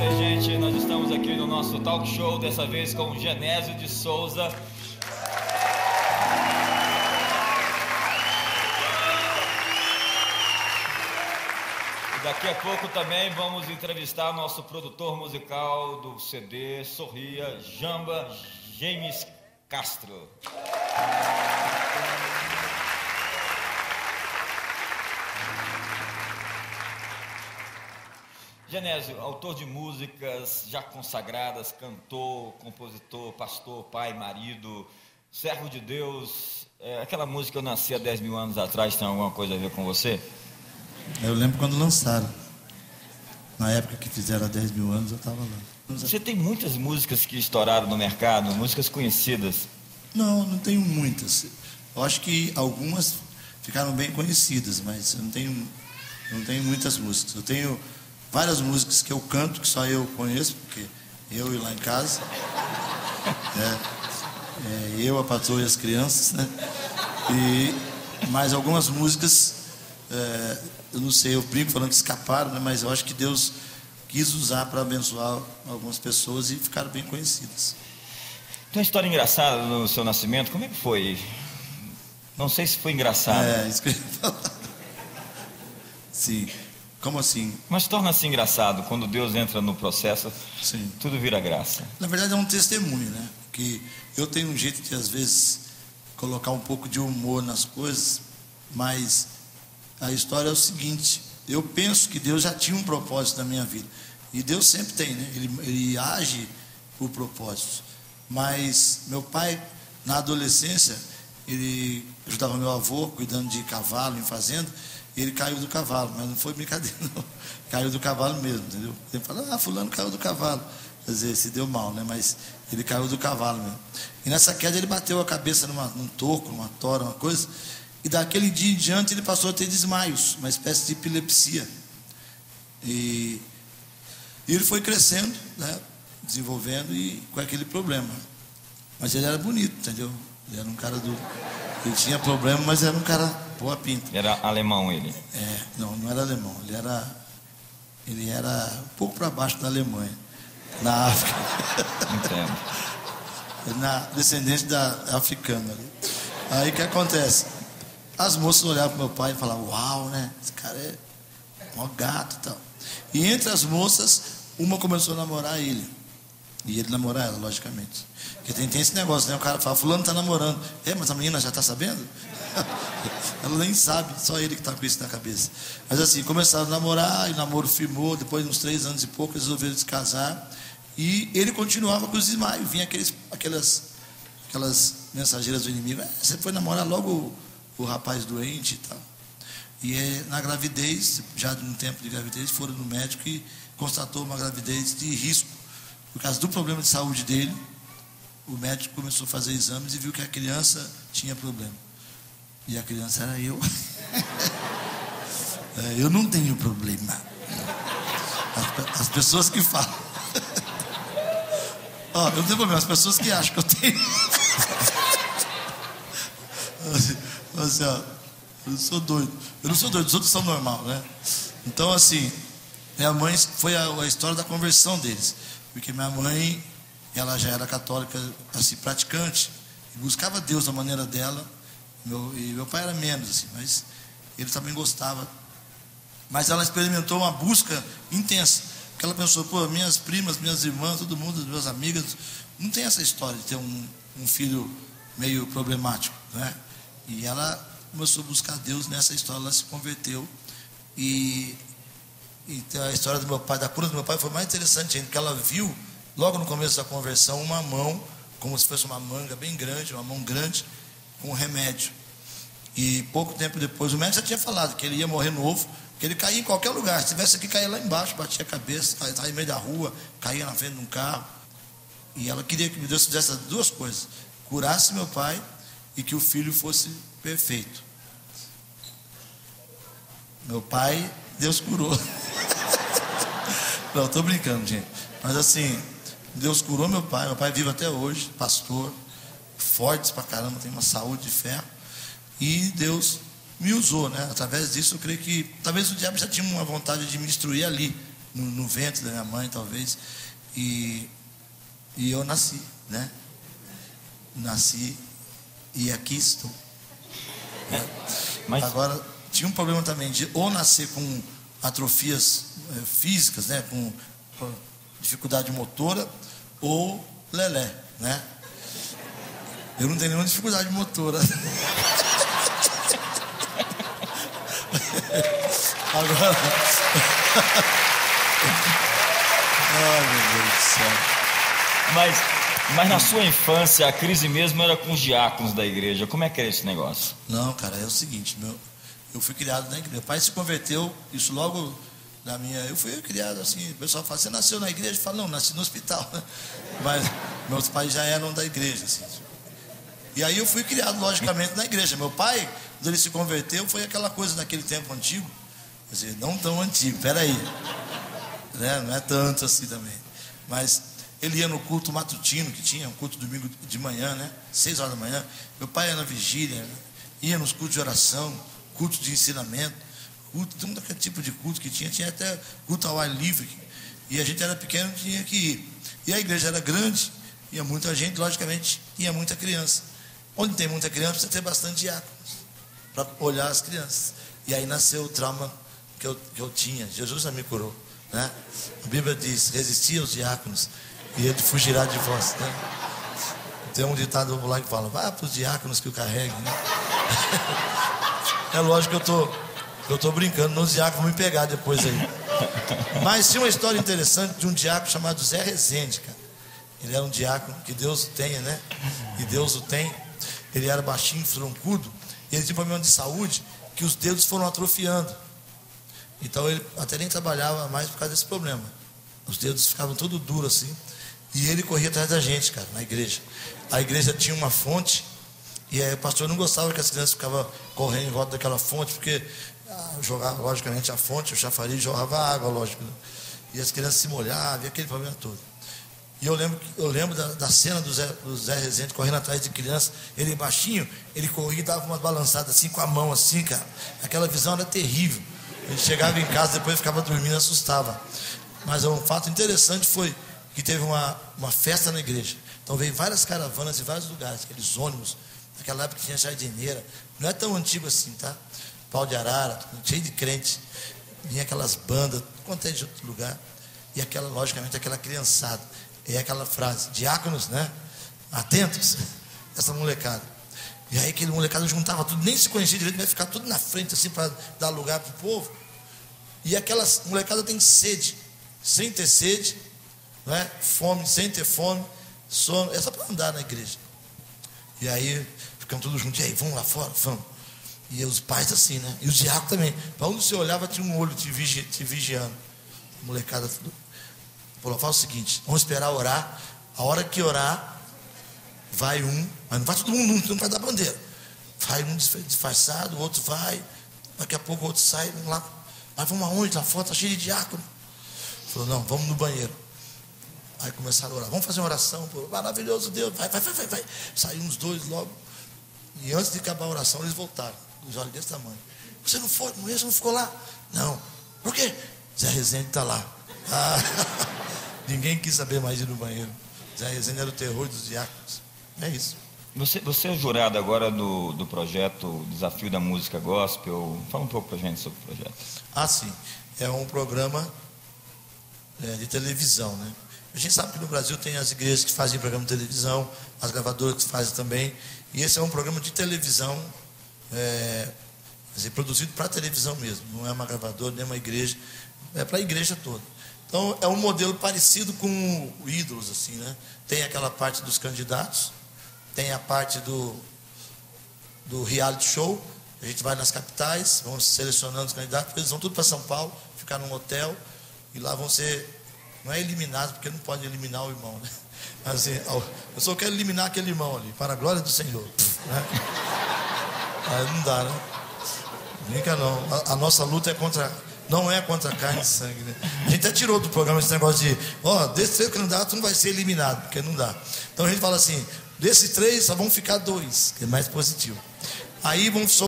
isso aí, gente. Nós estamos aqui no nosso talk show, dessa vez com Genésio de Souza. E daqui a pouco também vamos entrevistar nosso produtor musical do CD Sorria, Jamba, James Castro. Genésio, autor de músicas já consagradas, cantor, compositor, pastor, pai, marido, servo de Deus. Aquela música Eu Nasci há 10 mil anos atrás, tem alguma coisa a ver com você? Eu lembro quando lançaram. Na época que fizeram há 10 mil anos, eu estava lá. Você tem muitas músicas que estouraram no mercado, músicas conhecidas. Não, não tenho muitas. Eu acho que algumas ficaram bem conhecidas, mas eu não tenho muitas músicas. Eu tenho várias músicas que eu canto, que só eu conheço, porque eu e lá em casa. Eu, a patroa e as crianças, né? Mas algumas músicas, eu não sei, eu brinco falando que escaparam, né? Mas eu acho que Deus quis usar para abençoar algumas pessoas e ficaram bem conhecidas. Tem uma história engraçada no seu nascimento, como é que foi? Não sei se foi engraçado. Isso que eu ia falar. Sim. Como assim? Mas torna-se engraçado, quando Deus entra no processo, Sim. Tudo vira graça. Na verdade é um testemunho, né? Que eu tenho um jeito de às vezes colocar um pouco de humor nas coisas, mas a história é o seguinte: eu penso que Deus já tinha um propósito na minha vida, e Deus sempre tem, né? Ele age por propósitos. Mas meu pai, na adolescência, ele ajudava meu avô cuidando de cavalo em fazenda. Ele caiu do cavalo, mas não foi brincadeira, não. Caiu do cavalo mesmo, entendeu? Ele fala, fulano caiu do cavalo. Quer dizer, se deu mal, né? Mas ele caiu do cavalo mesmo. E nessa queda ele bateu a cabeça num toco, numa tora, uma coisa. E daquele dia em diante ele passou a ter desmaios, uma espécie de epilepsia. E ele foi crescendo, né? Desenvolvendo e com aquele problema. Mas ele era bonito, entendeu? Ele era um cara Ele tinha problema, mas era um cara boa pinta. Era alemão ele? Não era alemão. Ele era um pouco para baixo da Alemanha, na África. Entendo. Descendente da africana ali. Aí o que acontece? As moças olhavam para meu pai e falavam, uau, né? Esse cara é um gato e tal. E entre as moças, uma começou a namorar ele. E ele namorar ela, logicamente. Porque tem esse negócio, né? O cara fala, fulano está namorando. Mas a menina já está sabendo? Ela nem sabe, só ele que está com isso na cabeça. Mas assim, começaram a namorar, e o namoro firmou. Depois de uns 3 anos e pouco, eles resolveram se casar. E ele continuava com os desmaios. Vinha aquelas mensageiras do inimigo. Você foi namorar logo o rapaz doente e tal. E na gravidez, já de um tempo de gravidez, foram no médico e constatou uma gravidez de risco. Por causa do problema de saúde dele, o médico começou a fazer exames e viu que a criança tinha problema. E a criança era eu. Eu não tenho problema. As pessoas que falam. Eu não tenho problema, as pessoas que acham que eu tenho. Assim, eu não sou doido. Eu não sou doido, os outros são normal, né? Então, assim, minha mãe foi a história da conversão deles. Porque minha mãe, ela já era católica, assim, praticante, e buscava Deus da maneira dela. E meu pai era menos, assim, mas ele também gostava. Mas ela experimentou uma busca intensa, porque ela pensou, minhas primas, minhas irmãs, todo mundo, minhas amigas, não tem essa história de ter um filho meio problemático, né? E ela começou a buscar Deus nessa história, ela se converteu. E a história do meu pai, da cura do meu pai, foi mais interessante ainda, porque ela viu, logo no começo da conversão, uma mão, como se fosse uma manga bem grande, uma mão grande, com um remédio. E pouco tempo depois, o médico já tinha falado que ele ia morrer novo, que ele caía em qualquer lugar. Se tivesse aqui, caía lá embaixo, batia a cabeça, estava em meio da rua, caía na frente de um carro. E ela queria que Deus fizesse as duas coisas: curasse meu pai e que o filho fosse perfeito. Meu pai, Deus curou. Não, estou brincando, gente. Mas assim, Deus curou meu pai vive até hoje, pastor, forte pra caramba, tem uma saúde de ferro. E Deus me usou, né? Através disso eu creio que talvez o diabo já tinha uma vontade de me destruir ali, no ventre da minha mãe, talvez. E eu nasci, né? Nasci e aqui estou. Mas... Agora, tinha um problema também de ou nascer com atrofias físicas, né? Com dificuldade motora, ou lelé, né? Eu não tenho nenhuma dificuldade motora. Agora... Ai, meu Deus do céu. Mas na sua infância, a crise mesmo era com os diáconos da igreja. Como é que era esse negócio? Não, cara, é o seguinte, eu fui criado na igreja. Meu pai se converteu, isso logo na minha... Eu fui criado assim, o pessoal fala, você nasceu na igreja? Eu falo, não, nasci no hospital. Mas meus pais já eram da igreja, assim. E aí eu fui criado, logicamente, na igreja. Meu pai, quando ele se converteu, foi aquela coisa daquele tempo antigo. Quer dizer, não tão antigo, peraí. Né? Não é tanto assim também. Mas ele ia no culto matutino, que tinha um culto domingo de manhã, né? 6 horas da manhã. Meu pai ia na vigília, ia nos cultos de oração, culto de ensinamento, culto, todo aquele tipo de culto que tinha até culto ao ar livre. E a gente era pequeno, tinha que ir. E a igreja era grande, ia muita gente, logicamente, ia muita criança. Onde tem muita criança, precisa ter bastante diáconos para olhar as crianças. E aí nasceu o trauma que eu tinha. Jesus já me curou, né? A Bíblia diz, resisti aos diáconos e ele fugirá de vós, né? Tem um ditado lá que fala, vá para os diáconos que o carreguem, né? É lógico que eu tô brincando, não os diáconos vão me pegar depois aí. Mas tinha uma história interessante de um diácono chamado Zé Rezende, cara. Ele era um diácono, que Deus o tenha, né? E Deus o tem. Ele era baixinho, troncudo, e ele tinha problema de saúde, que os dedos foram atrofiando. Então ele até nem trabalhava mais por causa desse problema. Os dedos ficavam tudo duros assim. E ele corria atrás da gente, cara, na igreja. A igreja tinha uma fonte, e aí o pastor não gostava que as crianças ficavam correndo em volta daquela fonte, porque jogava, logicamente, a fonte, o chafariz jogava água, lógico, né? E as crianças se molhavam, e aquele problema todo. E eu lembro da cena do Zé Rezende correndo atrás de criança, ele baixinho, ele corria e dava umas balançadas assim com a mão assim, cara. Aquela visão era terrível. Ele chegava em casa, depois ficava dormindo e assustava. Mas um fato interessante foi que teve uma festa na igreja. Então veio várias caravanas de vários lugares, aqueles ônibus, naquela época tinha jardineira, não é tão antigo assim, tá? Pau de arara, cheio de crente. Vinha aquelas bandas, quanto é de outro lugar. E aquela, logicamente, aquela criançada. É aquela frase, diáconos, né? Atentos, essa molecada. E aí aquele molecada juntava tudo, nem se conhecia direito, vai ficar tudo na frente assim para dar lugar para o povo. E aquela molecada tem sede, sem ter sede, né? Fome, sem ter fome, sono, é só para andar na igreja. E aí ficam todos juntos, e aí, vamos lá fora, vamos. E os pais assim, né? E os diáconos também. Para onde você olhava tinha um olho te vigiando. A molecada falou, fala o seguinte, vamos esperar orar. A hora que orar, vai um, mas não vai todo mundo, não vai dar bandeira. Vai um disfarçado, o outro vai, daqui a pouco o outro sai, vamos lá. Mas vamos aonde? Lá fora está cheio de diácono. Falou, não, vamos no banheiro. Aí começaram a orar, vamos fazer uma oração, pô, maravilhoso Deus, vai. Saiu uns dois logo. E antes de acabar a oração, eles voltaram, os olhos desse tamanho. Você não foi, você não ficou lá? Não. Por quê? Zé Rezende está lá. Ninguém quis saber mais de ir no banheiro. Zé Rezende era o terror dos diáconos. É isso. Você é jurado agora do projeto Desafio da Música Gospel. Fala um pouco pra gente sobre o projeto. Sim. É um programa de televisão, né? A gente sabe que no Brasil tem as igrejas que fazem programa de televisão, as gravadoras que fazem também. E esse é um programa de televisão, produzido para televisão mesmo. Não é uma gravadora, nem uma igreja. É para a igreja toda. Então, é um modelo parecido com o Ídolos, assim, né? Tem aquela parte dos candidatos, tem a parte do reality show. A gente vai nas capitais, vamos selecionando os candidatos, eles vão tudo para São Paulo, ficar num hotel, e lá vão ser, não é eliminados, porque não pode eliminar o irmão, né? Mas assim, eu só quero eliminar aquele irmão ali, para a glória do Senhor, né? Aí não dá, né? Brinca não, a nossa luta não é contra carne e sangue, né? A gente até tirou do programa esse negócio de, desses 3 candidatos não vai ser eliminado, porque não dá. Então a gente fala assim, desses 3 só vão ficar 2, que é mais positivo. Aí vão